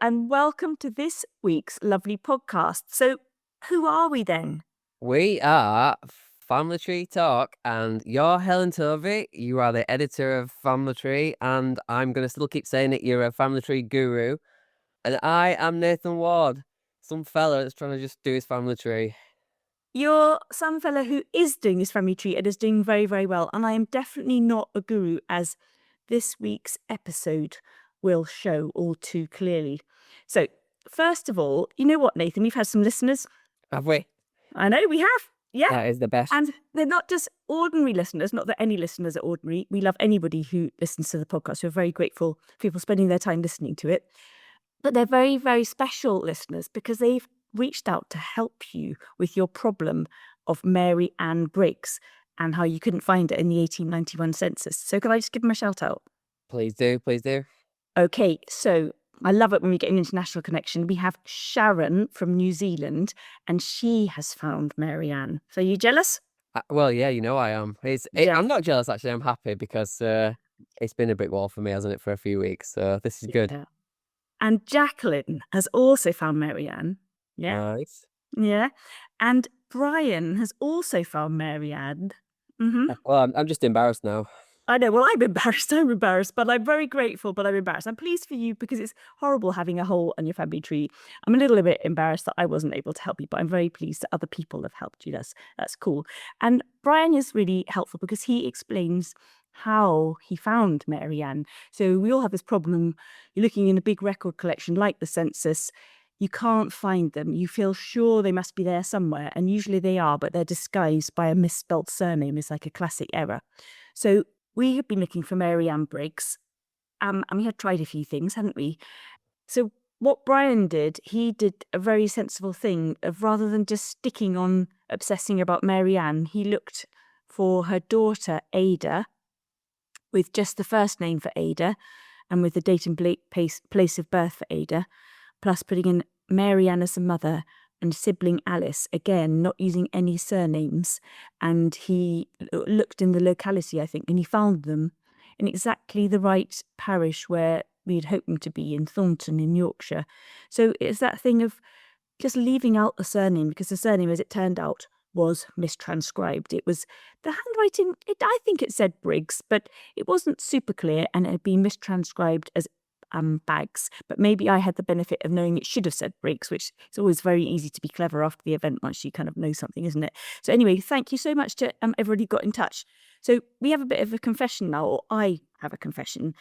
and welcome to this week's lovely podcast. So, who are we then? We are Family Tree Talk, and you're Helen Tovey. You are the editor of Family Tree, and I'm going to still keep saying it. You're a Family Tree guru, and I am Nathan Ward, some fella that's trying to just do his Family Tree. You're some fella who is doing his family tree and is doing very, very well. And I am definitely not a guru, as this week's episode will show all too clearly. So, first of all, you know what, Nathan? We've had some listeners. Have we? I know we have. Yeah. That is the best. And they're not just ordinary listeners, not that any listeners are ordinary. We love anybody who listens to the podcast. We're very grateful for people spending their time listening to it. But they're very, very special listeners because they've reached out to help you with your problem of Mary Ann Briggs and how you couldn't find it in the 1891 census. So can I just give them a shout out? Please do, please do. Okay, so I love it when we get an international connection. We have Sharyn from New Zealand, and she has found Mary Ann. So are you jealous? Well, yeah, you know I am. Yeah. I'm not jealous, actually. I'm happy because it's been a Brickwall for me, hasn't it, for a few weeks. So this is good. Yeah. And Jacqueline has also found Mary Ann. Yeah. Nice. Yeah. And Brian has also found Mary Ann. Well, I'm just embarrassed now. I know. Well, I'm embarrassed, but I'm very grateful, but I'm embarrassed. I'm pleased for you because it's horrible having a hole on your family tree. I'm a little bit embarrassed that I wasn't able to help you, but I'm very pleased that other people have helped you. That's cool. And Brian is really helpful because he explains how he found Mary Ann. So we all have this problem. You're looking in a big record collection like the census. You can't find them. You feel sure they must be there somewhere, and usually they are, but they're disguised by a misspelt surname. It's like a classic error. So we have been looking for Mary Ann Briggs, and we had tried a few things, hadn't we? So what Brian did, he did a very sensible thing of, rather than just sticking on obsessing about Mary Ann, he looked for her daughter Ada with just the first name for Ada and with the date and place of birth for Ada, plus putting in Mary Ann as a mother and sibling Alice, again, not using any surnames. And he looked in the locality, I think, and he found them in exactly the right parish where we'd hoped them to be, in Thornton in Yorkshire. So it's that thing of just leaving out the surname, because the surname, as it turned out, was mistranscribed. It was the handwriting, I think it said Briggs, but it wasn't super clear, and it had been mistranscribed as Bags. But maybe I had the benefit of knowing it should have said Briggs, which is always very easy to be clever after the event once you kind of know something, isn't it? So anyway, thank you so much to everybody who got in touch. So we have a bit of a confession now, or I have a confession.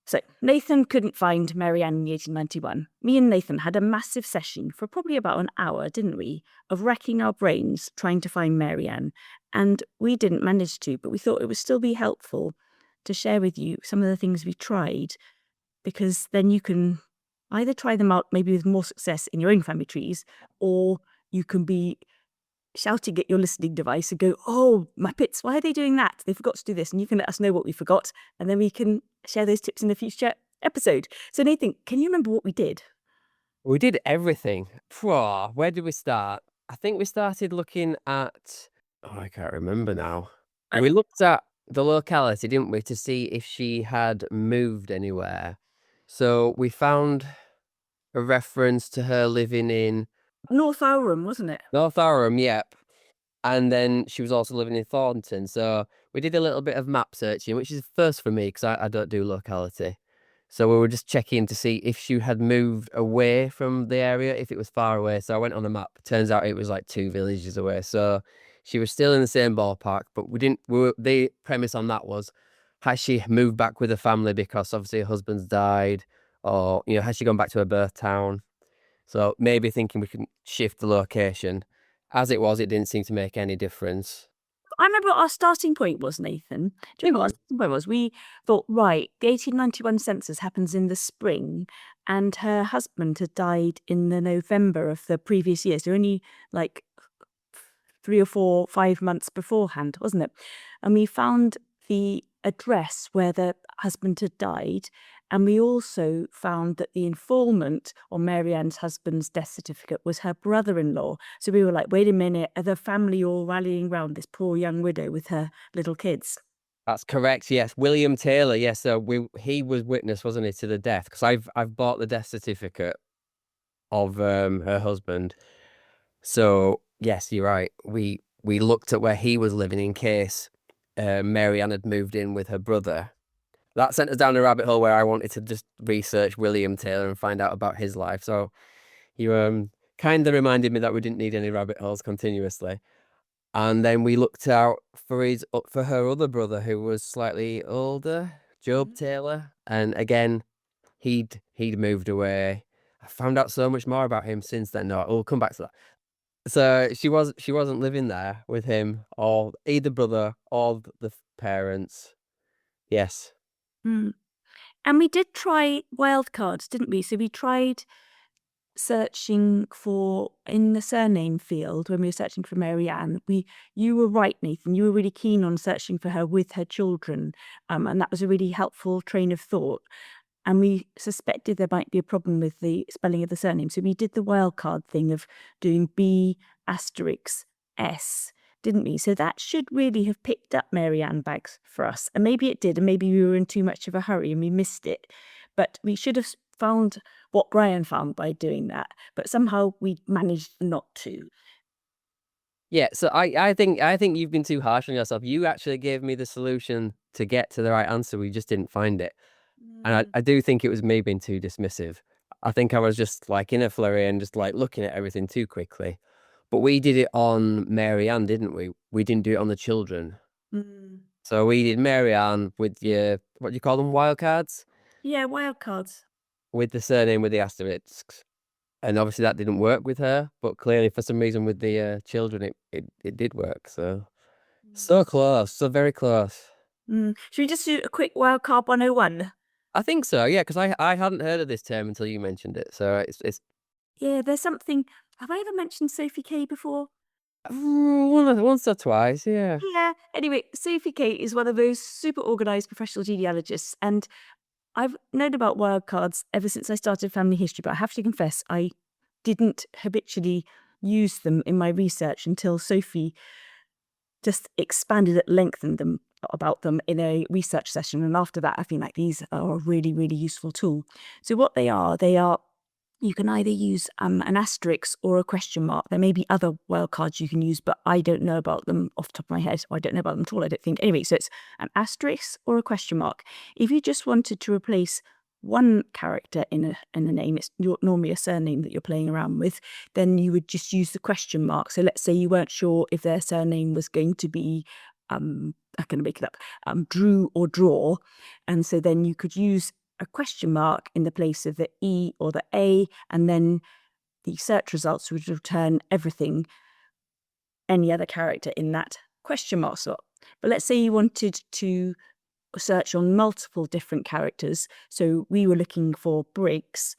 So Nathan couldn't find Mary Ann in 1891. Me and Nathan had a massive session for probably about an hour, didn't we, of racking our brains trying to find Mary Ann. And we didn't manage to, but we thought it would still be helpful to share with you some of the things we tried, because then you can either try them out maybe with more success in your own family trees, or you can be shouting at your listening device and go, oh, my pits, why are they doing that? They forgot to do this. And you can let us know what we forgot, and then we can share those tips in a future episode. So Nathan, can you remember what we did? We did everything. Where did we start? I think we started looking at... Oh, I can't remember now. We looked at the locality, didn't we, to see if she had moved anywhere. So we found a reference to her living in... North Ourham, wasn't it? North Ourham, yep. And then she was also living in Thornton. So we did a little bit of map searching, which is first for me because I don't do locality. So we were just checking to see if she had moved away from the area, if it was far away. So I went on a map. Turns out it was like 2 villages away. So she was still in the same ballpark, but the premise on that was, has she moved back with her family because obviously her husband's died, or, has she gone back to her birth town? So maybe thinking we can shift the location. As it was, it didn't seem to make any difference. I remember what our starting point was, Nathan. Do you remember what our starting point was? We thought, right, the 1891 census happens in the spring, and her husband had died in the November of the previous year. So only like 3 or 4, 5 months beforehand, wasn't it? And we found the address where the husband had died, and we also found that the informant on Mary Ann's husband's death certificate was her brother-in-law. So we were like, wait a minute, are the family all rallying round this poor young widow with her little kids? That's correct. Yes, William Taylor. Yes, so he was witness, wasn't he, to the death? Because I've bought the death certificate of her husband. So yes, you're right. We looked at where he was living in case Mary Ann had moved in with her brother. That sent us down a rabbit hole where I wanted to just research William Taylor and find out about his life. So you kind of reminded me that we didn't need any rabbit holes continuously. And then we looked out for her other brother who was slightly older, Job Mhm. Taylor. And again, he'd moved away. I found out so much more about him since then. No, we'll come back to that. So she wasn't living there with him or either brother or the parents. Yes. Mm. And we did try wildcards, didn't we? So we tried searching for in the surname field when we were searching for Mary Ann. You were right, Nathan. You were really keen on searching for her with her children, and that was a really helpful train of thought. And we suspected there might be a problem with the spelling of the surname, so we did the wildcard thing of doing B asterisk S, didn't we? So that should really have picked up Mary Ann bags for us, and maybe it did, and maybe we were in too much of a hurry and we missed it. But we should have found what Brian found by doing that, but somehow we managed not to. Yeah, so I think you've been too harsh on yourself. You actually gave me the solution to get to the right answer. We just didn't find it. And Mm. I do think it was me being too dismissive. I think I was just like in a flurry and just like looking at everything too quickly. But we did it on Mary Ann, didn't we? We didn't do it on the children. Mm. So we did Mary Ann with your, what do you call them, wildcards? Yeah, wildcards. With the surname with the asterisks. And obviously that didn't work with her, but clearly for some reason with the children it did work. So close, so very close. Should we just do a quick wildcard 101? I think so, yeah, because I hadn't heard of this term until you mentioned it. So it's Yeah, there's something. Have I ever mentioned Sophie Kay before? once or twice, yeah. Yeah. Anyway, Sophie Kay is one of those super organized professional genealogists, and I've known about wildcards ever since I started family history, but I have to confess I didn't habitually use them in my research until Sophie just expanded at length in them about them in a research session. And after that, I feel like these are a really, really useful tool. So what they are you can either use an asterisk or a question mark. There may be other wildcards you can use, but I don't know about them off the top of my head. Or I don't know about them at all, I don't think. Anyway, so it's an asterisk or a question mark. If you just wanted to replace one character in a name, it's normally a surname that you're playing around with, then you would just use the question mark. So let's say you weren't sure if their surname was going to be, I'm going to make it up, Drew or Draw. And so then you could use a question mark in the place of the E or the A, and then the search results would return everything, any other character in that question mark slot. But let's say you wanted to search on multiple different characters. So we were looking for Briggs,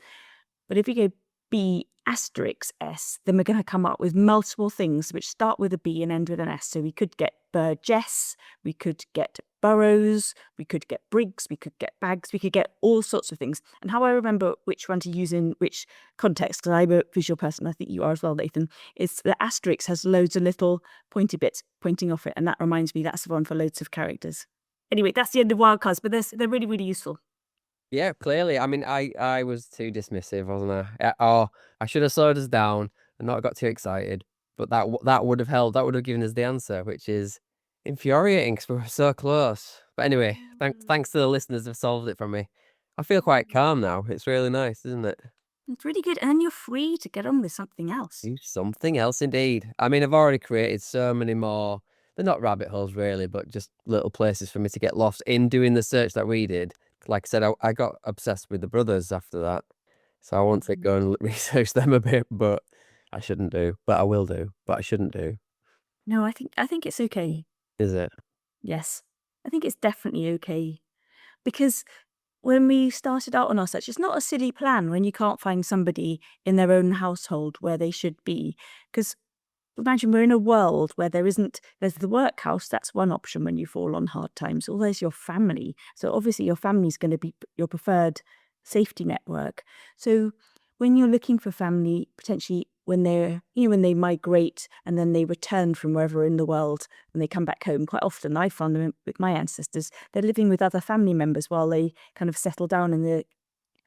but if you go B asterisk S, then we're going to come up with multiple things which start with a B and end with an S. So we could get Burgess, we could get Burrows, we could get Briggs, we could get Bags, we could get all sorts of things. And how I remember which one to use in which context, because I'm a visual person, I think you are as well, Nathan, is the asterisk has loads of little pointy bits pointing off it. And that reminds me that's the one for loads of characters. Anyway, that's the end of wildcards, but they're really, really useful. Yeah, clearly. I mean, I was too dismissive, wasn't I? Oh, I should have slowed us down and not got too excited. But that would have helped. That would have given us the answer, which is infuriating because we were so close. But anyway, thanks to the listeners who've solved it for me. I feel quite calm now. It's really nice, isn't it? It's really good. And then you're free to get on with something else. Do something else indeed. I mean, I've already created so many more. They're not rabbit holes really, but just little places for me to get lost in doing the search that we did. Like I said, I got obsessed with the brothers after that. So I want to go and research them a bit, but I shouldn't do. But I will do. But I shouldn't do. No, I think it's okay. Is it? Yes. I think it's definitely okay. Because when we started out on our search, it's not a silly plan when you can't find somebody in their own household where they should be. Because imagine we're in a world where there's the workhouse, that's one option when you fall on hard times, or there's your family. So obviously your family's going to be your preferred safety network. So when you're looking for family, potentially when they migrate and then they return from wherever in the world and they come back home, quite often I found them with my ancestors, they're living with other family members while they kind of settle down in the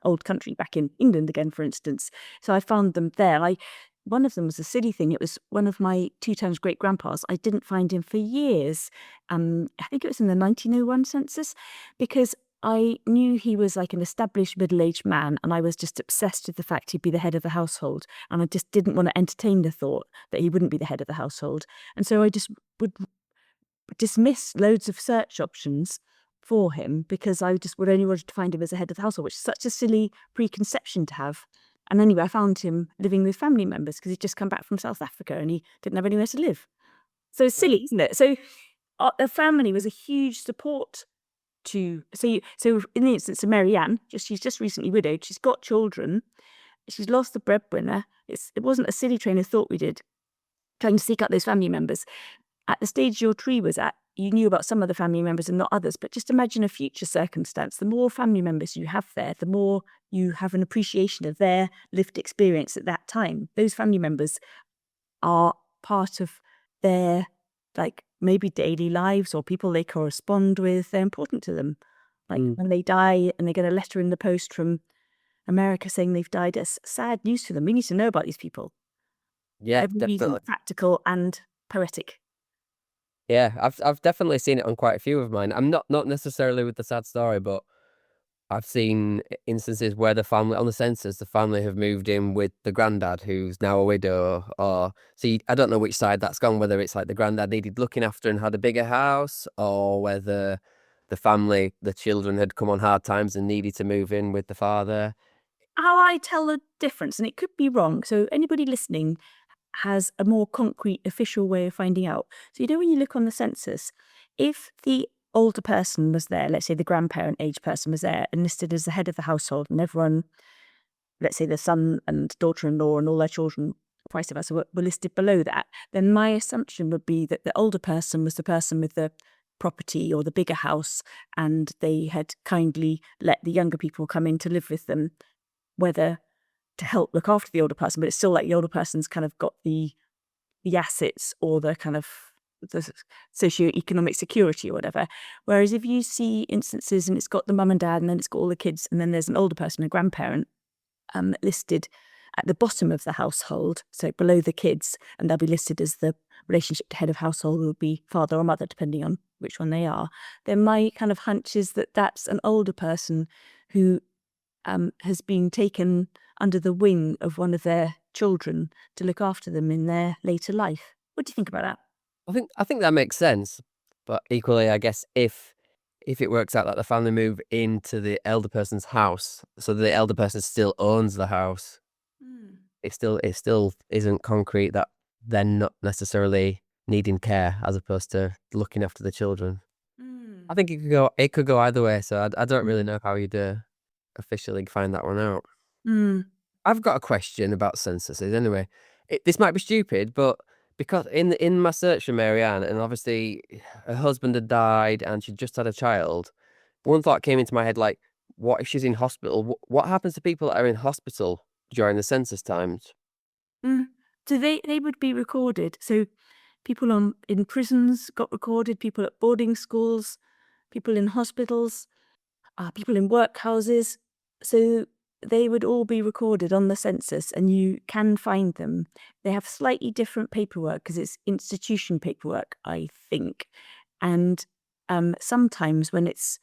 old country, back in England again, for instance. So I found them there. One of them was a silly thing. It was one of my 2 times great grandpas. I didn't find him for years. I think it was in the 1901 census, because I knew he was like an established middle-aged man, and I was just obsessed with the fact he'd be the head of the household, and I just didn't want to entertain the thought that he wouldn't be the head of the household. And so I just would dismiss loads of search options for him because I just would only wanted to find him as a head of the household, which is such a silly preconception to have. And anyway, I found him living with family members because he'd just come back from South Africa and he didn't have anywhere to live. So it's silly, isn't it? So the family was a huge support to. So in the instance of Mary Ann, she's just recently widowed. She's got children. She's lost the breadwinner. It wasn't a silly train of thought we did, trying to seek out those family members. At the stage your tree was at, you knew about some of the family members and not others, but just imagine a future circumstance. The more family members you have there, the more you have an appreciation of their lived experience at that time. Those family members are part of their, like, maybe daily lives or people they correspond with. They're important to them. Like when they die and they get a letter in the post from America saying they've died, it's sad news for them. We need to know about these people. Yeah, Every reason, definitely. practical and poetic. Yeah, I've definitely seen it on quite a few of mine. I'm not necessarily with the sad story, but I've seen instances where the family on the census, the family have moved in with the granddad who's now a widow, or see, I don't know which side that's gone, whether it's like the granddad needed looking after and had a bigger house, or whether the children had come on hard times and needed to move in with the father. How I tell the difference, and it could be wrong, so anybody listening has a more concrete official way of finding out. So when you look on the census, if the older person was there, let's say the grandparent age person was there and listed as the head of the household, and everyone, let's say the son and daughter-in-law and all their children, vice versa, were listed below that, then my assumption would be that the older person was the person with the property or the bigger house, and they had kindly let the younger people come in to live with them, whether to help look after the older person, but it's still like the older person's kind of got the assets or the kind of the socioeconomic security or whatever. Whereas if you see instances and it's got the mum and dad and then it's got all the kids and then there's an older person, a grandparent, listed at the bottom of the household, so below the kids, and they'll be listed as the relationship to head of household will be father or mother, depending on which one they are, then my kind of hunch is that that's an older person who has been taken under the wing of one of their children to look after them in their later life. What do you think about that? I think that makes sense, but equally, I guess if it works out that the family move into the elder person's house, so the elder person still owns the house, it still isn't concrete that they're not necessarily needing care as opposed to looking after the children. I think it could go either way, so I don't really know how you'd officially find that one out. I've got a question about censuses anyway. This might be stupid, but because in my search for Mary Ann, and obviously her husband had died and she'd just had a child, one thought came into my head like, what if she's in hospital? What happens to people that are in hospital during the census times? So they would be recorded. So people in prisons got recorded, people at boarding schools, people in hospitals, people in workhouses. So they would all be recorded on the census and you can find them. They have slightly different paperwork because it's institution paperwork, I think. And sometimes when it's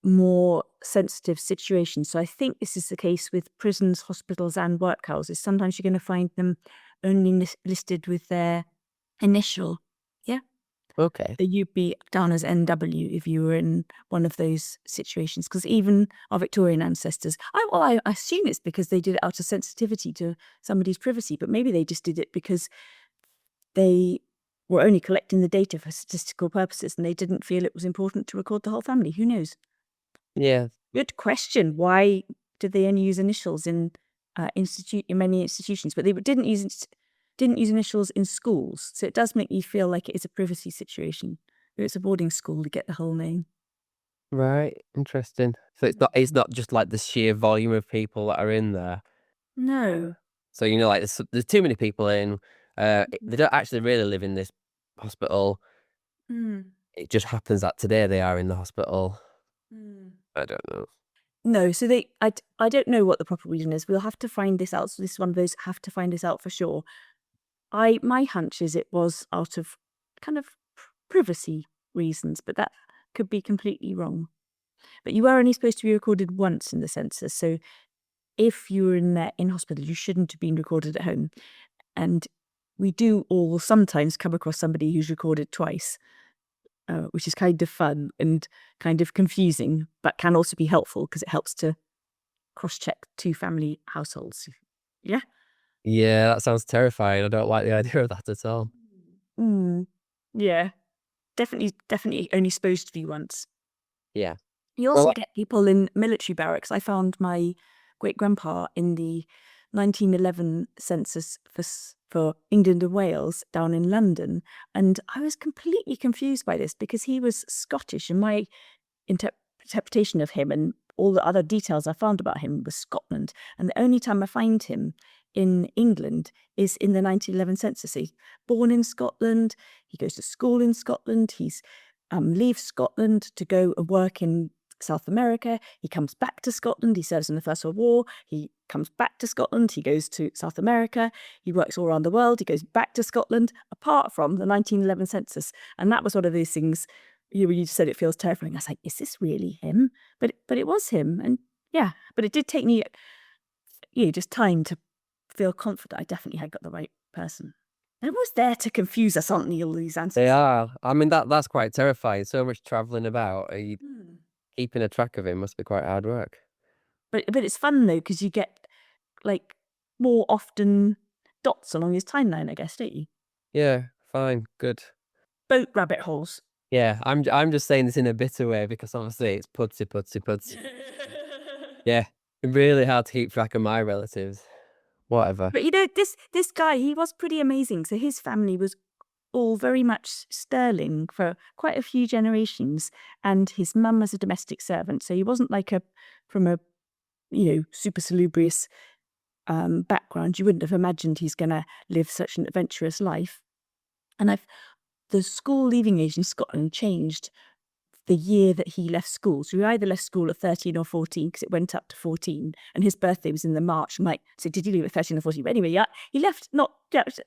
more sensitive situations, so I think this is the case with prisons, hospitals and workhouses, sometimes you're going to find them only listed with their initial. Yeah. Okay. So you'd be down as NW if you were in one of those situations, because even our Victorian ancestors, I assume it's because they did it out of sensitivity to somebody's privacy, but maybe they just did it because they were only collecting the data for statistical purposes and they didn't feel it was important to record the whole family. Who knows? Yeah. Good question. Why did they only use initials in many institutions, but they didn't use initials in schools? So it does make you feel like it is a privacy situation. If it's a boarding school, to get the whole name. Right. Interesting. So it's not just like the sheer volume of people that are in there. No. So, like there's too many people in. They don't actually really live in this hospital. Mm. It just happens that today they are in the hospital. Mm. I don't know. No, so I don't know what the proper reason is. We'll have to find this out. So this is one of those have to find this out for sure. My hunch is it was out of kind of privacy reasons, but that could be completely wrong. But you are only supposed to be recorded once in the census, so if you were in hospital, you shouldn't have been recorded at home. And we do all sometimes come across somebody who's recorded twice, which is kind of fun and kind of confusing, but can also be helpful because it helps to cross-check two family households. Yeah. Yeah, that sounds terrifying. I don't like the idea of that at all. Mm. Yeah. Definitely only supposed to be once. Yeah. You also Well, get people in military barracks. I found my great-grandpa in the 1911 census for England and Wales down in London, and I was completely confused by this because he was Scottish, and my interpretation of him and all the other details I found about him was Scotland. And the only time I find him in England is in the 1911 census. He's born in Scotland, he goes to school in Scotland, he's leaves Scotland to go and work in South America. He comes back to Scotland, he serves in the First World War, he comes back to Scotland, he goes to South America, he works all around the world, he goes back to Scotland, apart from the 1911 census. And that was one of those things you said it feels terrifying. I was like, is this really him? But it was him. And yeah, but it did take me just time to feel confident I definitely had got the right person. They're always there to confuse us, aren't they, all these answers? they are. I mean, that's quite terrifying. So much traveling about. Keeping a track of him must be quite hard work. But it's fun though, because you get like more often dots along his timeline, I guess, don't you? Yeah, fine, good. Boat rabbit holes. Yeah, I'm just saying this in a bitter way because obviously it's pudsy, pudsy, pudsy. Yeah, really hard to keep track of my relatives. Whatever. But this guy, he was pretty amazing. So his family was all very much sterling for quite a few generations, and his mum was a domestic servant. So he wasn't like from a super salubrious background. You wouldn't have imagined he's going to live such an adventurous life. And the school leaving age in Scotland changed the year that he left school. So he either left school at 13 or 14 because it went up to 14, and his birthday was in the March. I'm like, so did he leave at 13 or 14? But anyway, yeah, he left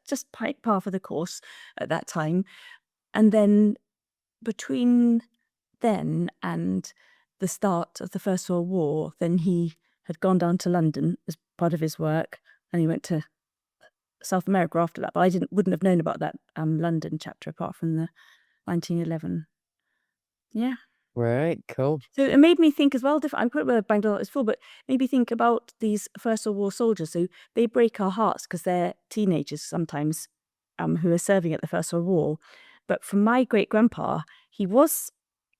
just par for the course at that time. And then between then and the start of the First World War, then he had gone down to London as part of his work, and he went to South America after that. But I wouldn't have known about that London chapter apart from the 1911. Yeah. Right, cool. So it made me think as well, I'm quite well banged on this before, but maybe think about these First World War soldiers. So they break our hearts because they're teenagers sometimes who are serving at the First World War. But from my great-grandpa, he was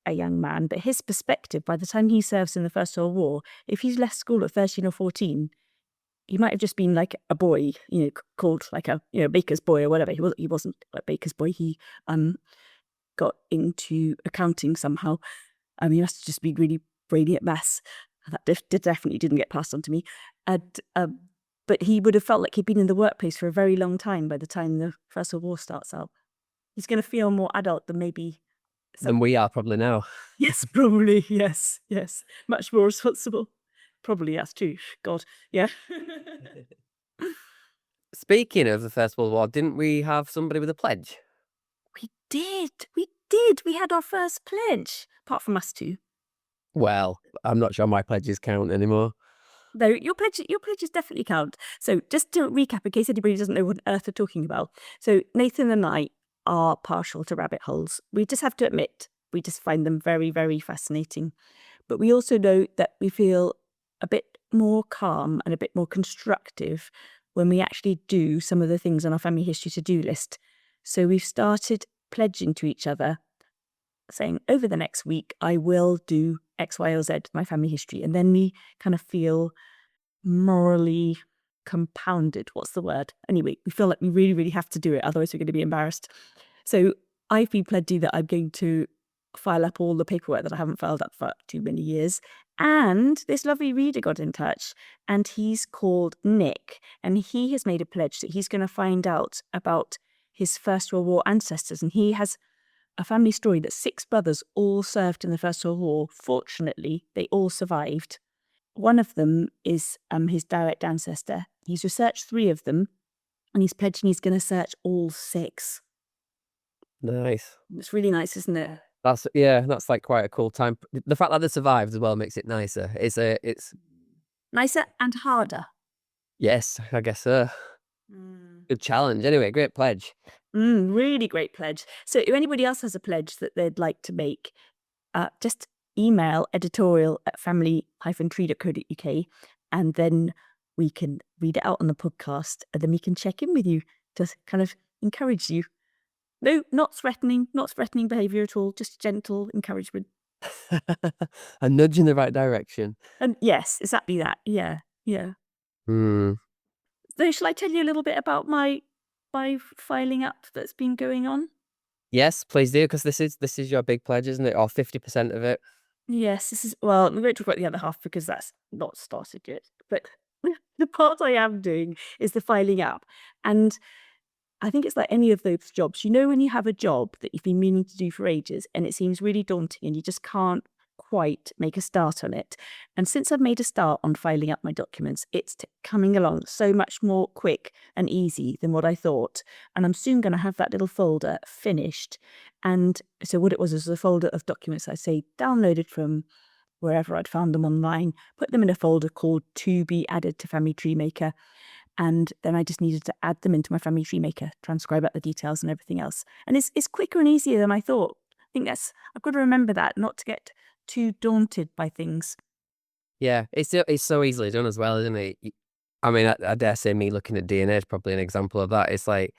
a young man, but his perspective, by the time he serves in the First World War, if he's left school at 13 or 14, he might have just been like a boy, called like a baker's boy or whatever. He wasn't a baker's boy. He got into accounting somehow. He must have just been really brainy at maths. That definitely didn't get passed on to me. And but he would have felt like he'd been in the workplace for a very long time by the time the First World War starts out. He's going to feel more adult than maybe Than we are probably now. Yes, probably. Yes. Much more responsible. Probably, that's true. God, yeah. Speaking of the First World War, didn't we have somebody with a pledge? We did. We had our first pledge, apart from us two. Well, I'm not sure my pledges count anymore. No, your pledges definitely count. So just to recap, in case anybody doesn't know what on earth we're talking about. So Nathan and I are partial to rabbit holes. We just have to admit, we just find them very, very fascinating. But we also know that we feel a bit more calm and a bit more constructive when we actually do some of the things on our family history to-do list. So we've started pledging to each other, saying, over the next week, I will do X, Y, or Z, my family history. And then we kind of feel morally compounded. What's the word? Anyway, we feel like we really, really have to do it. Otherwise, we're going to be embarrassed. So I've been pledging that I'm going to file up all the paperwork that I haven't filed up for too many years. And this lovely reader got in touch, and he's called Nick, and he has made a pledge that he's going to find out about his First World War ancestors. And he has a family story that 6 brothers all served in the First World War. Fortunately, they all survived. One of them is his direct ancestor. He's researched 3 of them, and he's pledging he's going to search all 6. Nice. It's really nice, isn't it? That's like quite a cool time. The fact that they survived as well makes it nicer. It's nicer and harder. Yes, I guess so. Good challenge. Anyway, great pledge. Really great pledge. So if anybody else has a pledge that they'd like to make, just email editorial@family-tree.co.uk, and then we can read it out on the podcast, and then we can check in with you to kind of encourage you. No, not threatening behaviour at all, just gentle encouragement. A nudge in the right direction. And yes, exactly that. Yeah. So shall I tell you a little bit about my filing up that's been going on? Yes, please do, because this is your big pledge, isn't it? Or 50% of it. Yes, this is, well, we won't talk about the other half because that's not started yet. But the part I am doing is the filing up. And I think it's like any of those jobs. You know, when you have a job that you've been meaning to do for ages and it seems really daunting and you just can't quite make a start on it. And since I've made a start on filing up my documents, it's coming along so much more quick and easy than what I thought. And I'm soon going to have that little folder finished. And so what it was a folder of documents I say downloaded from wherever I'd found them online, put them in a folder called To Be Added to Family Tree Maker. And then I just needed to add them into my Family Tree Maker, transcribe out the details and everything else. And it's quicker and easier than I thought. I think I've got to remember that, not to get too daunted by things. Yeah, it's so easily done as well, isn't it? I mean, I dare say me looking at DNA is probably an example of that. It's like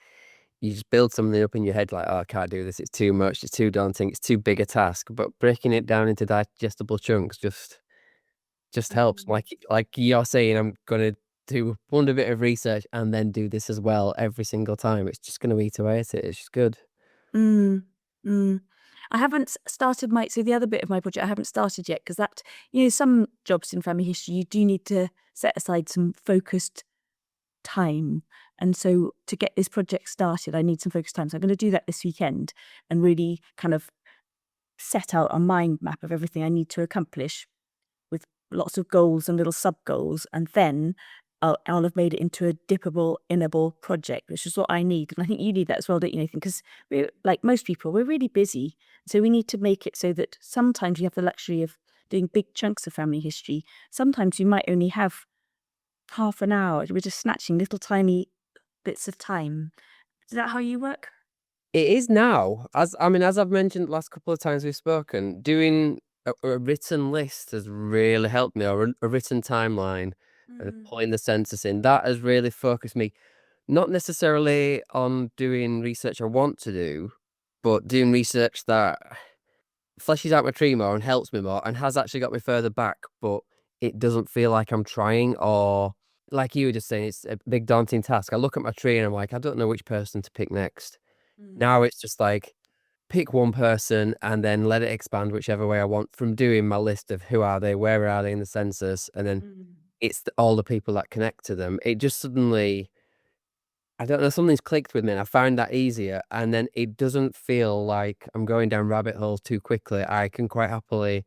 you just build something up in your head like, oh, I can't do this. It's too much. It's too daunting. It's too big a task. But breaking it down into digestible chunks just helps. Like you're saying, I'm gonna do one bit of research and then do this as well every single time. It's just gonna eat away at it. It's just good. I haven't started the other bit of my project I haven't started yet, because that, some jobs in family history, you do need to set aside some focused time. And so to get this project started, I need some focused time. So I'm going to do that this weekend and really kind of set out a mind map of everything I need to accomplish with lots of goals and little sub goals. And then I'll have made it into a dippable, innable project, which is what I need. And I think you need that as well, don't you, Nathan? Because we're, like most people, we're really busy. So we need to make it so that sometimes you have the luxury of doing big chunks of family history. Sometimes you might only have half an hour. We're just snatching little tiny bits of time. Is that how you work? It is now. As I've mentioned the last couple of times we've spoken, doing a written list has really helped me, or a written timeline, and putting the census in. That has really focused me, not necessarily on doing research I want to do, but doing research that fleshes out my tree more and helps me more and has actually got me further back, but it doesn't feel like I'm trying, or like you were just saying, it's a big daunting task. I look at my tree and I'm like, I don't know which person to pick next. Now it's just like, pick one person and then let it expand whichever way I want from doing my list of who are they, where are they in the census, and then it's all the people that connect to them. It just suddenly, I don't know, something's clicked with me and I found that easier, and then it doesn't feel like I'm going down rabbit holes too quickly. I can quite happily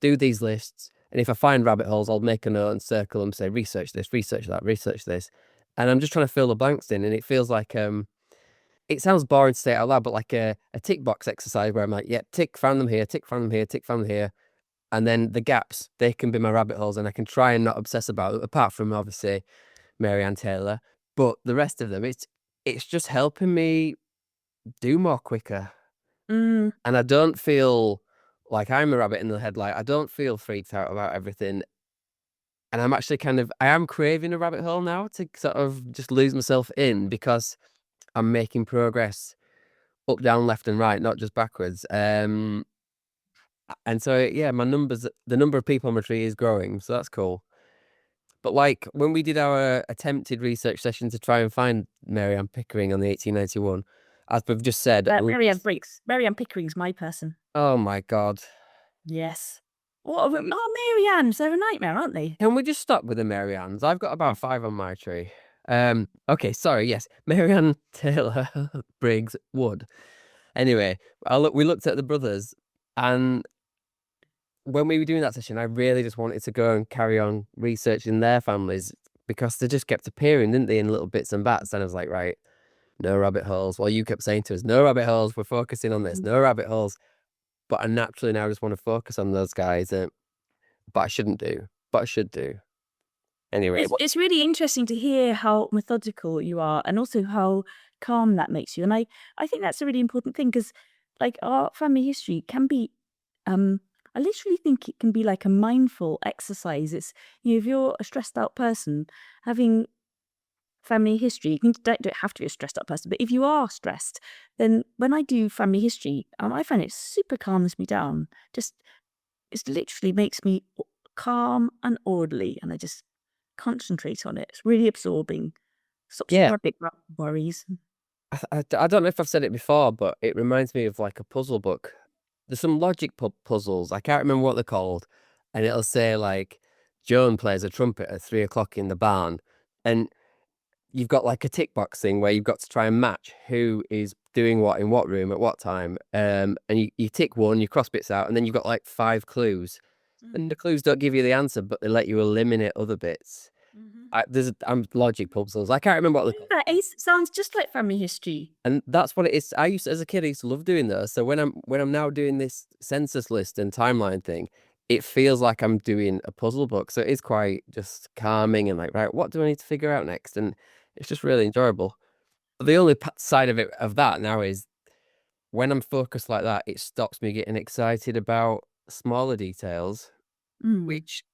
do these lists, and if I find rabbit holes, I'll make a note and circle them, say research this, research that, research this, and I'm just trying to fill the blanks in, and it feels like it sounds boring to say it out loud, but like a tick box exercise where I'm like, yeah, tick, found them here, tick, found them here, tick, found them here. And then the gaps, they can be my rabbit holes, and I can try and not obsess about it, apart from obviously Mary Ann Taylor. But the rest of them, it's just helping me do more quicker. And I don't feel like I'm a rabbit in the headlight. I don't feel freaked out about everything. And I'm actually I am craving a rabbit hole now to sort of just lose myself in, because I'm making progress up, down, left, and right, not just backwards. And so, yeah, the number of people on my tree is growing, so that's cool. But like when we did our attempted research session to try and find Mary Ann Pickering on the 1891, as we've just said, Mary Ann Pickering's my person. Oh my God. Yes. What of them? Oh, Mary Ann's, they're a nightmare, aren't they? Can we just stop with the Mary Anns? I've got about 5 on my tree. Okay, sorry, yes. Mary Ann Taylor Briggs Wood. Anyway, we looked at the brothers, and when we were doing that session, I really just wanted to go and carry on researching their families because they just kept appearing, didn't they, in little bits and bats. And I was like, right, no rabbit holes. Well, you kept saying to us, no rabbit holes. We're focusing on this, Mhm. no rabbit holes. But I naturally now just want to focus on those guys. But I shouldn't do. But I should do. Anyway, It's really interesting to hear how methodical you are and also how calm that makes you. And I think that's a really important thing because like our family history can be um I literally think it can be like a mindful exercise. It's if you're a stressed out person, having family history, you don't have to be a stressed out person, but if you are stressed, then when I do family history, I find it super calms me down. Just it literally makes me calm and orderly, and I just concentrate on it. It's really absorbing. Stops yeah, your big worries. I don't know if I've said it before, but it reminds me of like a puzzle book. There's some logic puzzles. I can't remember what they're called. And it'll say like, Joan plays a trumpet at 3 o'clock in the barn. And you've got like a tick box thing where you've got to try and match who is doing what in what room at what time. And you tick one, you cross bits out, and then you've got like 5 clues. And the clues don't give you the answer, but they let you eliminate other bits. Mhm. I'm logic puzzles. I can't remember what they're called. That sounds just like family history. And that's what it is. As a kid, I used to love doing those. So when I'm now doing this census list and timeline thing, it feels like I'm doing a puzzle book. So it is quite just calming and like, right, what do I need to figure out next? And it's just really enjoyable. But the only side of that now is when I'm focused like that, it stops me getting excited about smaller details, Mm. which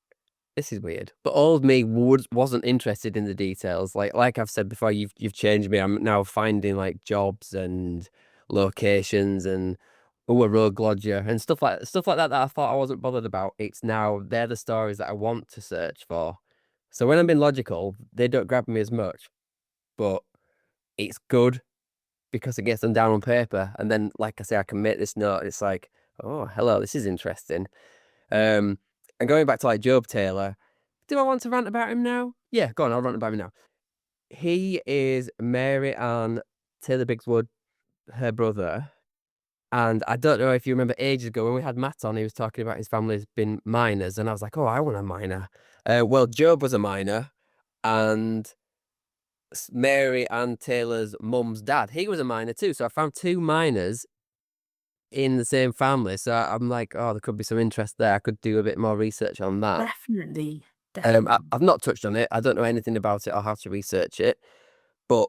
this is weird, but old me wasn't interested in the details. Like I've said before, you've changed me. I'm now finding like jobs and locations and a road lodger and stuff like that that I thought I wasn't bothered about. It's now they're the stories that I want to search for. So when I'm being logical, they don't grab me as much, but it's good because it gets them down on paper. And then, like I say, I can make this note. It's like, oh, hello, this is interesting. Um, and going back to like Job Taylor, do I want to rant about him now? Yeah, go on, I'll rant about him now. He is Mary Ann Taylor Bigswood, her brother. And I don't know if you remember ages ago when we had Matt on, he was talking about his family's been miners. And I was like, oh, I want a miner. Well, Job was a miner. And Mary Ann Taylor's mum's dad, he was a miner too. So I found 2 miners in the same family. So I'm like, oh, there could be some interest there. I could do a bit more research on that. Definitely. Definitely. I've not touched on it. I don't know anything about it. I'll have to research it. But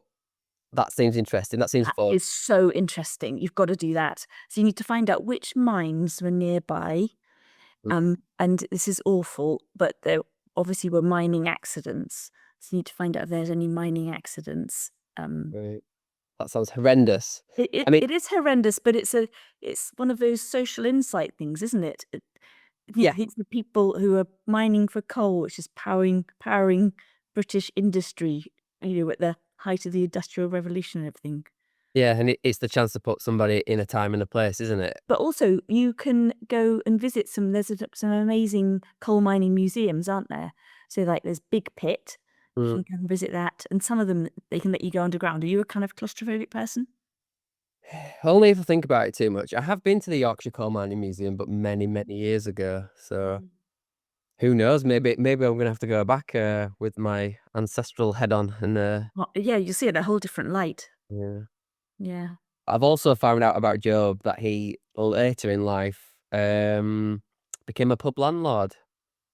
that seems interesting. That seems That fun. is so interesting. You've got to do that. So you need to find out which mines were nearby. Mm, And this is awful, but there obviously were mining accidents. So you need to find out if there's any mining accidents. right. That sounds horrendous. It, I it, mean, it is horrendous, but it's one of those social insight things, isn't it? yeah, It's the people who are mining for coal, which is powering British industry, at the height of the Industrial Revolution and everything. yeah, and it's the chance to put somebody in a time and a place, isn't it? But also, you can go and visit some amazing coal mining museums, aren't there? So, like, there's Big Pit. You Mm. can go and visit that, and some of them they can let you go underground. Are you a kind of claustrophobic person? Only if I think about it too much. I have been to the Yorkshire Coal Mining Museum, but many, many years ago. So Mm. who knows? Maybe I'm gonna have to go back with my ancestral head on and Well, yeah, you see it in a whole different light. yeah. Yeah. I've also found out about Job that he later in life became a pub landlord.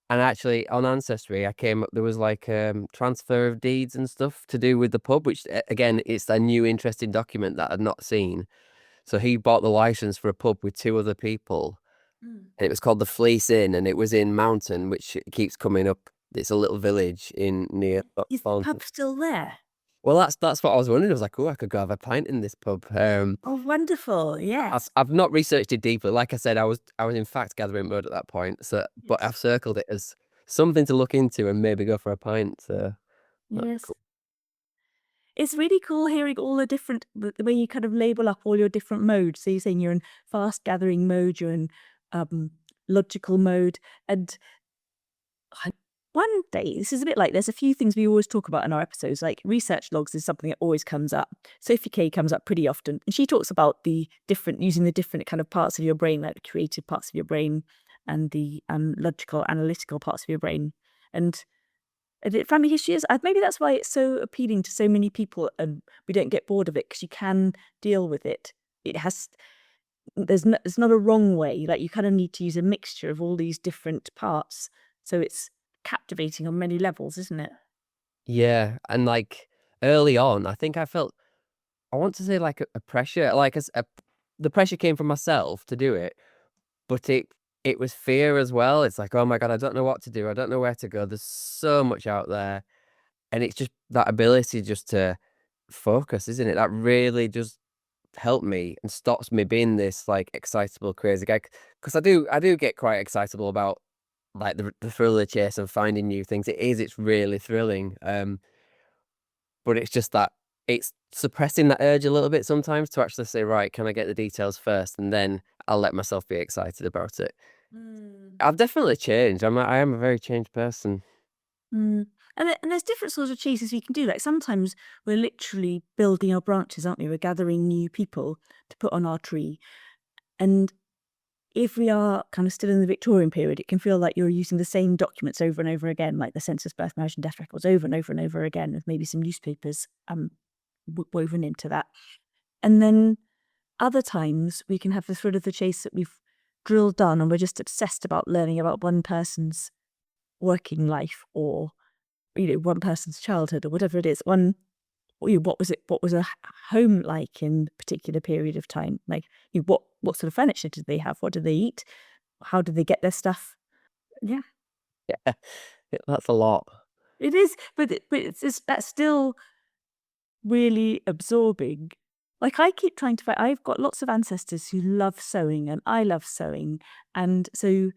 And actually, on Ancestry, I came up, there was like transfer of deeds and stuff to do with the pub, which again, it's a new interesting document that I'd not seen. So he bought the license for a pub with 2 other people, Mm. and it was called the Fleece Inn, and it was in Mountain, which keeps coming up. It's a little village in near Is the Thornton. pub still there? Well, that's what I was wondering. I was like, oh, I could go have a pint in this pub. Oh, wonderful. Yes. I've not researched it deeply. Like I said, I was in fact gathering mud at that point. So, but Yes. I've circled it as something to look into and maybe go for a pint. So that's Yes. cool. It's really cool hearing all the different, the way you kind of label up all your different modes. So you're saying you're in fast gathering mode, you're in logical mode. And one day, this is a bit like, there's a few things we always talk about in our episodes, like research logs is something that always comes up. Sophie Kay comes up pretty often, and she talks about using the different kind of parts of your brain, like the creative parts of your brain and the logical, analytical parts of your brain. And family history is, maybe that's why it's so appealing to so many people, and we don't get bored of it, because you can deal with it. There's not a wrong way. Like, you kind of need to use a mixture of all these different parts, so it's captivating on many levels, isn't it? Yeah, and like early on, I think I felt, I want to say like a pressure, like the pressure came from myself to do it, but it was fear as well. It's like, oh my God, I don't know what to do. I don't know where to go. There's so much out there. And it's just that ability just to focus, isn't it? That really just helped me and stops me being this like excitable, crazy guy. Because I do get quite excitable about like the thrill of the chase and finding new things. It's really thrilling. But it's just that it's suppressing that urge a little bit sometimes to actually say, right, can I get the details first, and then I'll let myself be excited about it. Mm. I've definitely changed. I am a very changed person. Mm. And there's different sorts of chases we can do. Like, sometimes we're literally building our branches, aren't we? We're gathering new people to put on our tree. And if we are kind of still in the Victorian period, it can feel like you're using the same documents over and over again, like the census, birth, marriage, and death records over and over and over again, with maybe some newspapers woven into that. And then other times we can have the thrill of the chase that we've drilled down, and we're just obsessed about learning about one person's working life, or one person's childhood, or whatever it is. What was a home like in a particular period of time? Like, what sort of furniture did they have? What did they eat? How did they get their stuff? Yeah, Yeah, that's a lot. it is, but it's just, that's still really absorbing. Like, I keep trying to find. I've got lots of ancestors who love sewing, and I love sewing, and so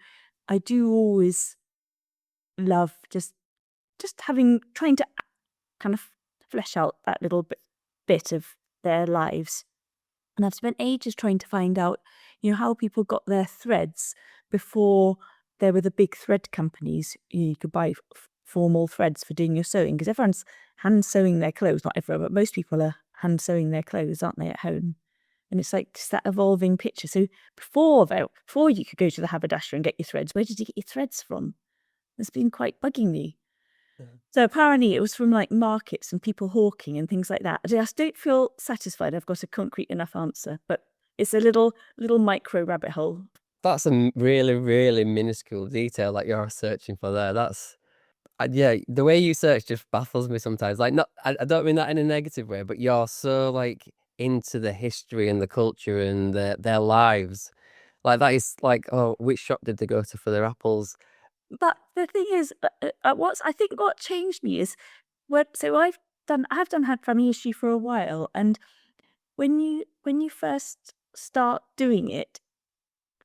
I do always love just trying to kind of flesh out that little bit of their lives. And I've spent ages trying to find out, how people got their threads before there were the big thread companies. You could buy formal threads for doing your sewing, because everyone's hand sewing their clothes. Not everyone, but most people are hand sewing their clothes, aren't they, at home? And it's like just that evolving picture. So before you could go to the haberdasher and get your threads, where did you get your threads from? It's been quite bugging me. So apparently it was from like markets and people hawking and things like that. I just don't feel satisfied I've got a concrete enough answer, but it's a little micro rabbit hole. That's a really, really minuscule detail that you're searching for there. Yeah, the way you search just baffles me sometimes. Like, not, I don't mean that in a negative way, but you're so like into the history and the culture and their lives. Like, that is like, oh, which shop did they go to for their apples? But the thing is, I think what changed me is, so I have had family history for a while, and when you first start doing it,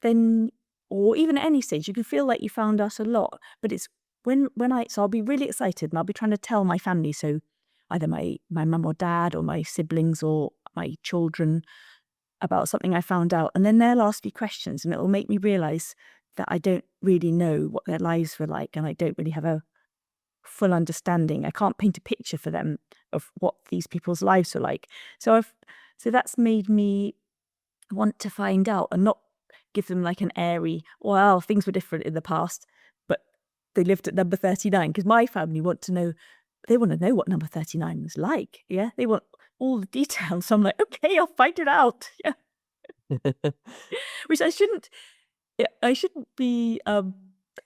then, or even at any stage, you can feel like you found out a lot. But it's so I'll be really excited, and I'll be trying to tell my family, so either my mum or dad, or my siblings, or my children, about something I found out, and then they'll ask me questions, and it will make me realize that I don't really know what their lives were like, and I don't really have a full understanding. I can't paint a picture for them of what these people's lives were like. So that's made me want to find out, and not give them like an airy, well, things were different in the past, but they lived at number 39, because my family they want to know what number 39 was like. Yeah, they want all the details. So I'm like, okay, I'll find it out. Yeah, which I shouldn't be.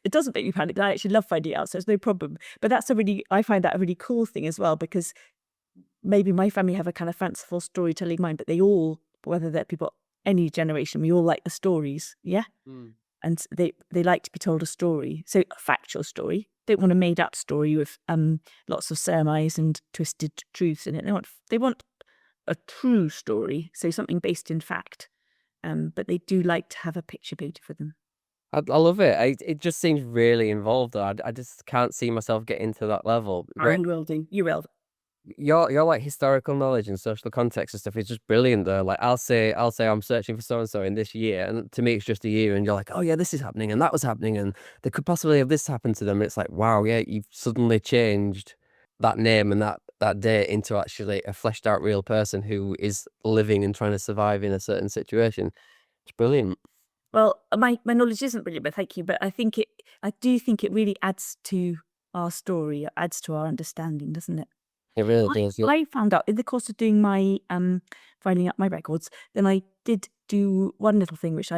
It doesn't make me panic. I actually love finding it out, so it's no problem. But I find that a really cool thing as well, because maybe my family have a kind of fanciful storytelling mind, but they all, whether they're people any generation, we all like the stories, yeah. Mm. And they like to be told a story, so a factual story. Don't want a made up story with lots of surmise and twisted truths in it. They want a true story, so something based in fact. But they do like to have a picture painted for them. I love it. It just seems really involved, though. I just can't see myself getting to that level. I will do. You will. your like historical knowledge and social context and stuff is just brilliant though. Like I'll say I'm searching for so and so in this year, and to me it's just a year, and you're like, oh yeah, this is happening and that was happening, and they could possibly have this happen to them. It's like, wow, yeah, you've suddenly changed that name and that date into actually a fleshed out real person who is living and trying to survive in a certain situation. It's brilliant. Well, my knowledge isn't brilliant, but thank you. But I do think it really adds to our story, it adds to our understanding, doesn't it? It really does. I found out in the course of doing my finding out my records, then I did do one little thing which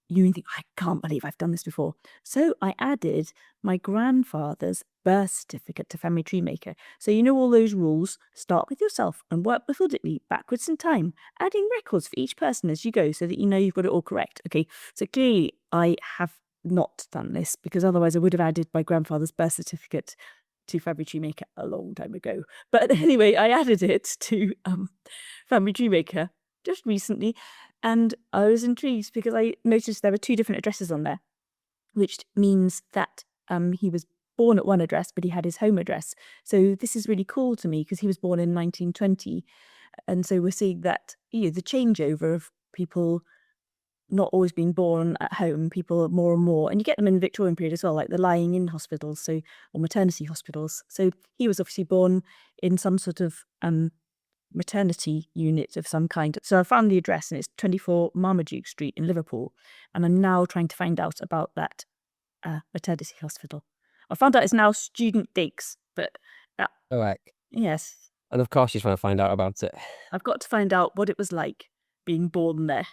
you think, I can't believe I've done this before. So I added my grandfather's birth certificate to Family Tree Maker. So you know all those rules, start with yourself and work methodically backwards in time, adding records for each person as you go so that you know you've got it all correct. Okay, so clearly I have not done this because otherwise I would have added my grandfather's birth certificate to Family Tree Maker a long time ago. But anyway, I added it to Family Tree Maker just recently, and I was intrigued because I noticed there were 2 different addresses on there, which means that he was born at one address, but he had his home address. So this is really cool to me because he was born in 1920, and so we're seeing that the changeover of people not always being born at home, people more and more, and you get them in the Victorian period as well, like the lying in hospitals, so or maternity hospitals. So he was obviously born in some sort of maternity unit of some kind. So I found the address and it's 24 Marmaduke Street in Liverpool, and I'm now trying to find out about that maternity hospital. I found out it's now Student Digs, but All right. yes, And of course, you're trying to find out about it. I've got to find out what it was like being born there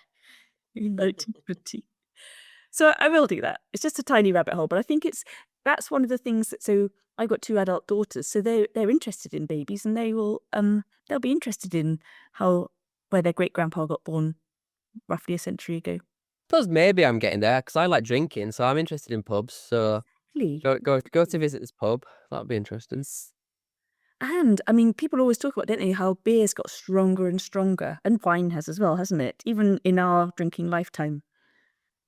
in 1920. So I will do that. It's just a tiny rabbit hole, but I think that's one of the things that. So I've got 2 adult daughters, so they're interested in babies, and they'll be interested in where their great grandpa got born roughly a century ago. Suppose maybe I'm getting there because I like drinking, so I'm interested in pubs. So Really? go to visit this pub. That'd be interesting. And I mean, people always talk about, don't they, how beer's got stronger and stronger, and wine has as well, hasn't it? Even in our drinking lifetime.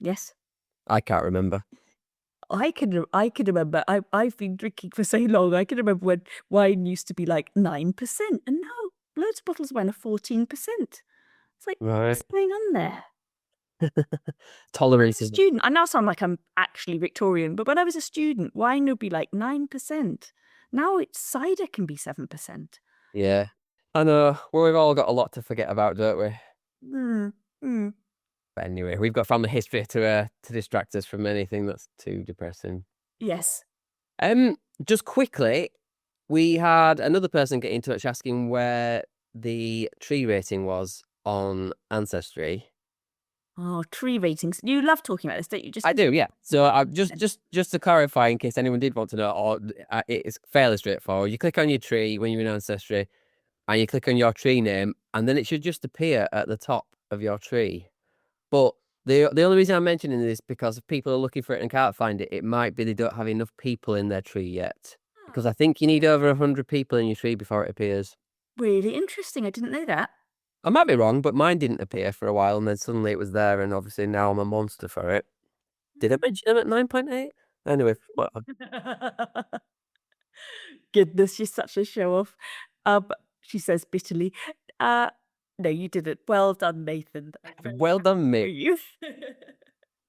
Yes. I can't remember. I can remember. I've been drinking for so long. I can remember when wine used to be like 9%, and now loads of bottles of wine are 14%. It's like, what's Right. going on there? Tolerated. Student, I now sound like I'm actually Victorian, but when I was a student, wine would be like 9%. Now it's cider can be 7%. Yeah. I know. Well, we've all got a lot to forget about, don't we? Hmm. Hmm. But anyway, we've got family history to distract us from anything that's too depressing. Yes. Just quickly, we had another person get in touch asking where the tree rating was on Ancestry. Oh, tree ratings. You love talking about this, don't you? Just I do, yeah. So I just to clarify, in case anyone did want to know, or it's fairly straightforward. You click on your tree when you're in Ancestry, and you click on your tree name, and then it should just appear at the top of your tree. But the only reason I'm mentioning this is because if people are looking for it and can't find it, it might be they don't have enough people in their tree yet. Because I think you need over 100 people in your tree before it appears. really interesting. I didn't know that. I might be wrong, but mine didn't appear for a while, and then suddenly it was there, and obviously now I'm a monster for it. Did I mention them at 9.8? Anyway, well, Goodness, she's such a show off. She says bitterly. No, you didn't. Well done, Nathan. I'm very well done, happy for me. you.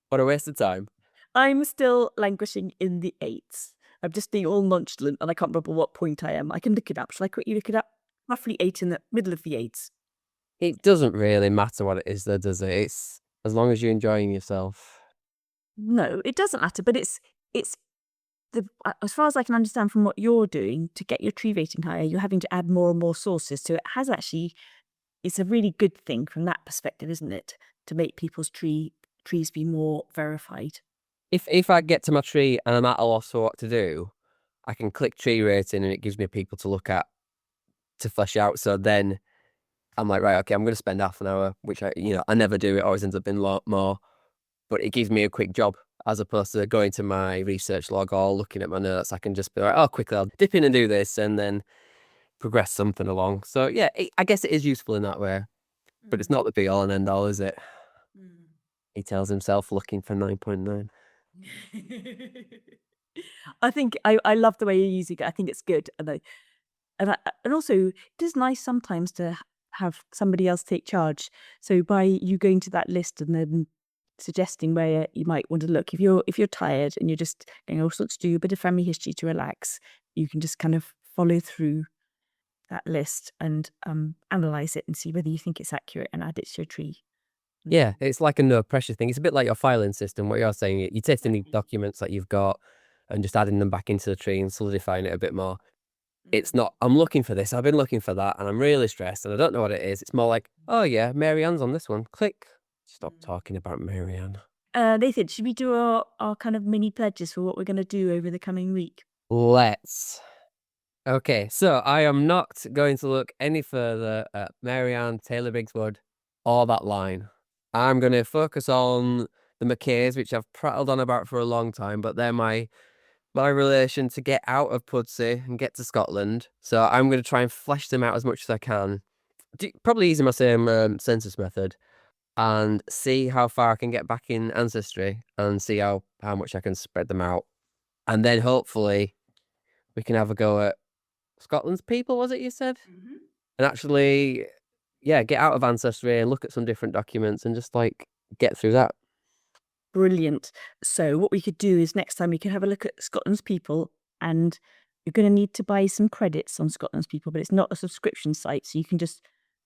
What a waste of time. I'm still languishing in the 8s. I'm just being all nonchalant, and I can't remember what point I am. I can look it up. Shall I quickly look it up? Roughly 8 in the middle of the 8s. It doesn't really matter what it is, though, does it? It's as long as you're enjoying yourself. No, it doesn't matter, but it's as far as I can understand from what you're doing to get your tree rating higher, you're having to add more and more sources. So it's a really good thing from that perspective, isn't it? To make people's trees be more verified. If I get to my tree and I'm at a loss for what to do, I can click tree rating and it gives me people to look at to flesh out. So then I'm like, right, okay, I'm going to spend half an hour, which I never do. It always ends up being a lot more, but it gives me a quick job as opposed to going to my research log or looking at my notes. I can just be like, oh, quickly, I'll dip in and do this and then progress something along. So yeah, I guess it is useful in that way, but it's not the be all and end all, is it? He tells himself looking for 9.9. I think I love the way you're using it. I think it's good, and And also, it is nice sometimes to have somebody else take charge. So by you going to that list and then suggesting where you might want to look, if you're tired and you're just going, oh, let's do a bit of family history to relax, you can just kind of follow through that list and analyze it and see whether you think it's accurate and add it to your tree. Yeah, it's like a no pressure thing. It's a bit like your filing system. What you're saying, you're taking the Exactly. documents that you've got and just adding them back into the tree and solidifying it a bit more. It's Mm. not, I'm looking for this, I've been looking for that, and I'm really stressed and I don't know what it is. It's more like, oh yeah, Mary Ann's on this one. Click. Stop talking about Mary Ann. Nathan, should we do our kind of mini pledges for what we're going to do over the coming week? Let's. Okay, so I am not going to look any further at Mary Ann, Taylor Bigswood, or that line. I'm going to focus on the McKays, which I've prattled on about for a long time, but they're my relation to get out of Pudsey and get to Scotland. So I'm going to try and flesh them out as much as I can. Probably using my same census method, and see how far I can get back in ancestry and see how much I can spread them out. And then hopefully we can have a go at Scotland's people, was it you said? And actually, yeah, get out of ancestry and look at some different documents and just like get through that. Brilliant. So what we could do is next time we can have a look at Scotland's people, and you're going to need to buy some credits on Scotland's people, but it's not a subscription site. So you can just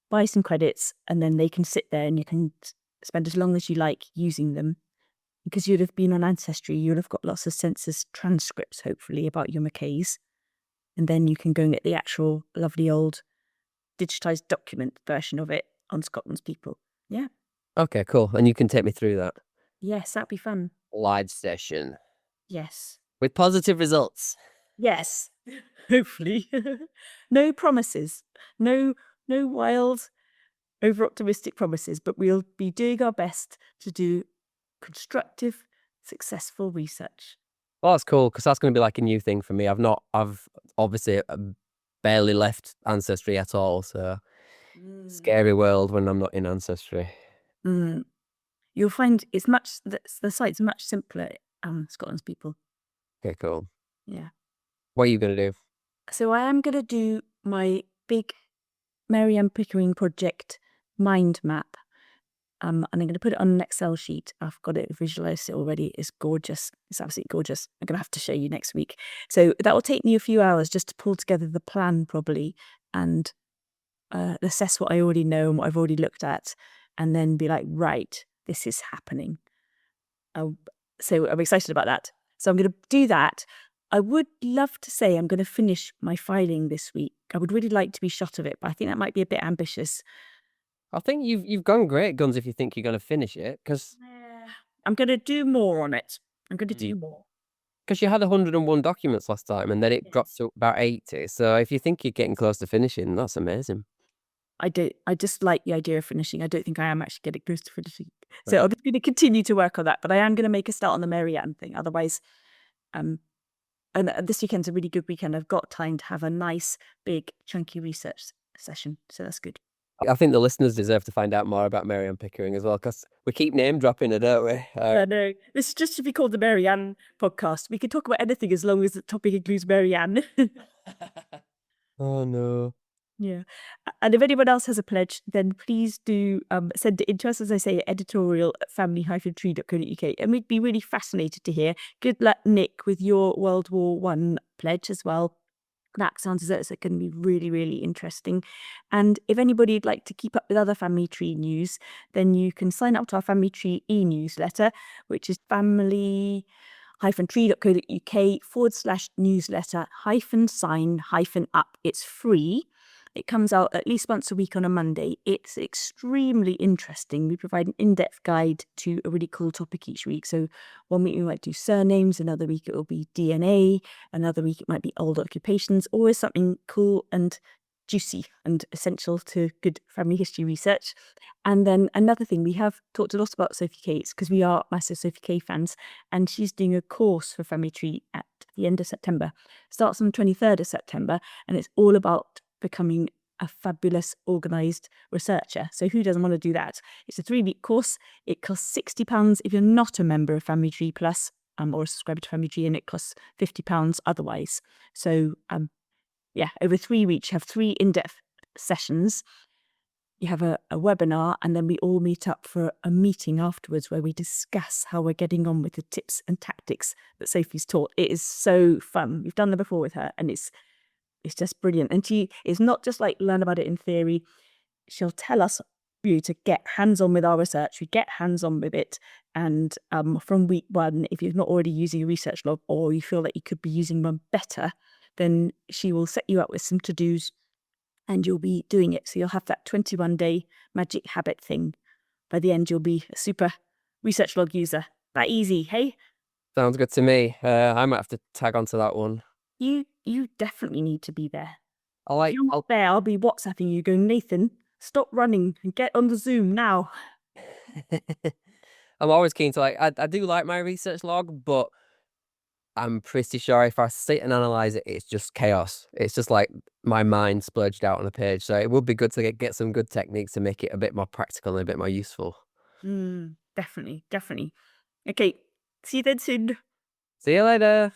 buy some credits and then they can sit there and you can spend as long as you like using them. Because you'd have been on Ancestry, you'd have got lots of census transcripts, hopefully, about your McKays. And then you can go and get the actual lovely old digitized document version of it on Scotland's people. Yeah. Okay, cool. And you can take me through that Yes, that'd be fun. live session Yes. with positive results. Yes. Hopefully. No promises. No wild, over optimistic promises, but we'll be doing our best to do constructive, successful research. Well, that's cool because that's going to be like a new thing for me. I've obviously barely left ancestry at all. So scary world when I'm not in ancestry. Mm. You'll find the site's much simpler, Scotland's people. Okay, cool. Yeah. What are you going to do? So I am going to do my big Mary Ann Pickering project mind map. And I'm going to put it on an Excel sheet. I've got it visualized it already. It's gorgeous. It's absolutely gorgeous. I'm going to have to show you next week. So that will take me a few hours just to pull together the plan probably and assess what I already know and what I've already looked at, and then be like, right, this is happening. So I'm excited about that. So I'm going to do that. I would love to say I'm going to finish my filing this week. I would really like to be shot of it, but I think that might be a bit ambitious. I think you've gone great guns if you think you're going to finish it because I'm going to do more on it. I'm going to do more. you had 101 documents last time and then it Yes. dropped to about 80. So if you think you're getting close to finishing, that's amazing. I just like the idea of finishing. I don't think I am actually getting close to finishing. So I'm going to continue to work on that, but I am going to make a start on the Mary Ann thing. Otherwise, and this weekend's a really good weekend. I've got time to have a nice, big, chunky research session. So that's good. I think the listeners deserve to find out more about Mary Ann Pickering as well because we keep name dropping her, don't we? I know. This is just to be called the Mary Ann podcast. We can talk about anything as long as the topic includes Mary Ann. Oh no. Yeah. And if anyone else has a pledge, then please do send it in to us, as I say, editorial at family-tree.co.uk. And we'd be really fascinated to hear. Good luck, Nick, with your World War One pledge as well. That sounds as though it's going to be really, really interesting. And if anybody would like to keep up with other Family Tree news, then you can sign up to our Family Tree e-newsletter, which is family-tree.co.uk/newsletter-sign-up. It's free. It comes out at least once a week on a Monday. It's extremely interesting. We provide an in-depth guide to a really cool topic each week. So one week we might do surnames, another week it will be DNA, another week it might be old occupations, always something cool and juicy and essential to good family history research. And then another thing, we have talked a lot about Sophie Cates because we are massive Sophie K fans, and she's doing a course for Family Tree at the end of September. Starts on the 23rd of September, and it's all about becoming a fabulous organised researcher. So who doesn't want to do that? It's a 3-week course. It costs £60 if you're not a member of Family Tree Plus or a subscriber to Family Tree, and it costs £50 otherwise. So over 3 weeks. You have 3 in-depth sessions. You have a webinar, and then we all meet up for a meeting afterwards where we discuss how we're getting on with the tips and tactics that Sophie's taught. It is so fun. We've done that before with her, and it's just brilliant. And it's not just like learn about it in theory. She'll tell us to get hands-on with our research. We get hands-on with it. And from week 1, if you're not already using a research log or you feel that you could be using one better, then she will set you up with some to-dos and you'll be doing it. So you'll have that 21-day magic habit thing. By the end, you'll be a super research log user. That easy, hey? Sounds good to me. I might have to tag onto that one. You definitely need to be there. If you're not there, I'll be WhatsApping you going, Nathan, stop running and get on the Zoom now. I'm always keen to I do like my research log, but I'm pretty sure if I sit and analyze it, it's just chaos. It's just like my mind splurged out on a page. So it would be good to get some good techniques to make it a bit more practical and a bit more useful. Definitely. Okay, see you then soon. See you later.